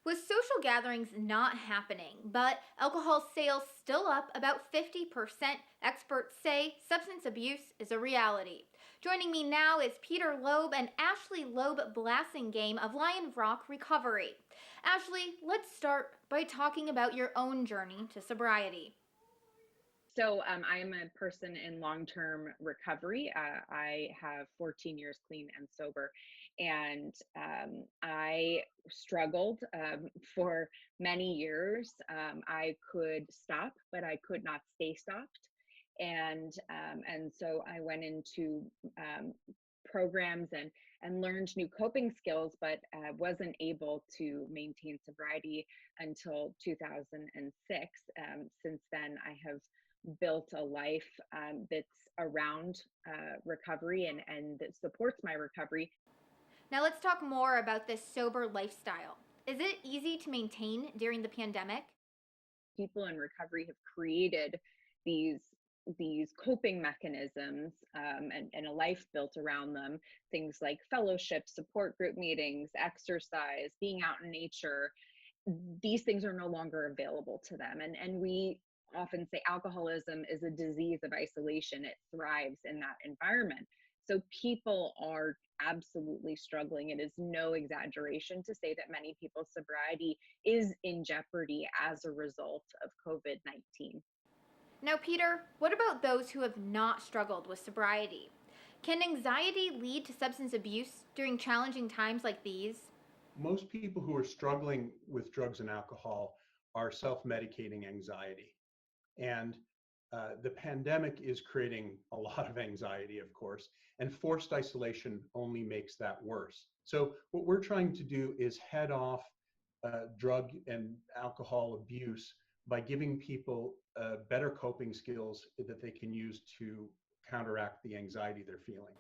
With social gatherings not happening, but alcohol sales still up about 50%, experts say substance abuse is a reality. Joining me now is Peter Loeb and Ashley Loeb Blassingame of Lion Rock Recovery. Ashley, let's start by talking about your own journey to sobriety. I am a person in long-term recovery. I have 14 years clean and sober, and I struggled for many years. I could stop, but I could not stay stopped, and so I went into um, programs and learned new coping skills, but wasn't able to maintain sobriety until 2006. Since then, I have built a life that's around recovery and that supports my recovery. Now let's talk more about this sober lifestyle. Is it easy to maintain during the pandemic? People in recovery have created these these coping mechanisms and a life built around them, things like fellowship, support group meetings, exercise, being out in nature. These things are no longer available to them, and we often say alcoholism is a disease of isolation. It thrives in that environment. So people are absolutely struggling. It is no exaggeration to say that many people's sobriety is in jeopardy as a result of COVID-19. Now, Peter, what about those who have not struggled with sobriety? Can anxiety lead to substance abuse during challenging times like these? Most people who are struggling with drugs and alcohol are self-medicating anxiety. And the pandemic is creating a lot of anxiety, of course, and forced isolation only makes that worse. So what we're trying to do is head off drug and alcohol abuse by giving people better coping skills that they can use to counteract the anxiety they're feeling.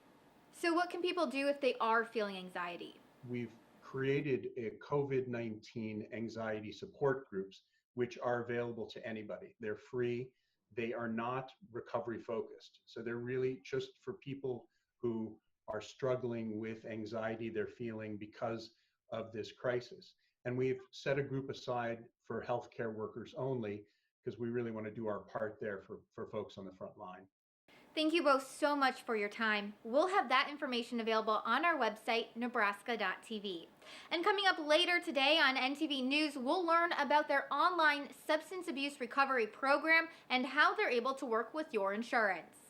So, what can people do if they are feeling anxiety? We've created a COVID-19 anxiety support groups, which are available to anybody. They're free. They are not recovery focused. So they're really just for people who are struggling with anxiety they're feeling because of this crisis. And we've set a group aside for healthcare workers only because we really want to do our part there for folks on the front line. Thank you both so much for your time. We'll have that information available on our website, nebraska.tv. And coming up later today on NTV News, we'll learn about their online substance abuse recovery program and how they're able to work with your insurance.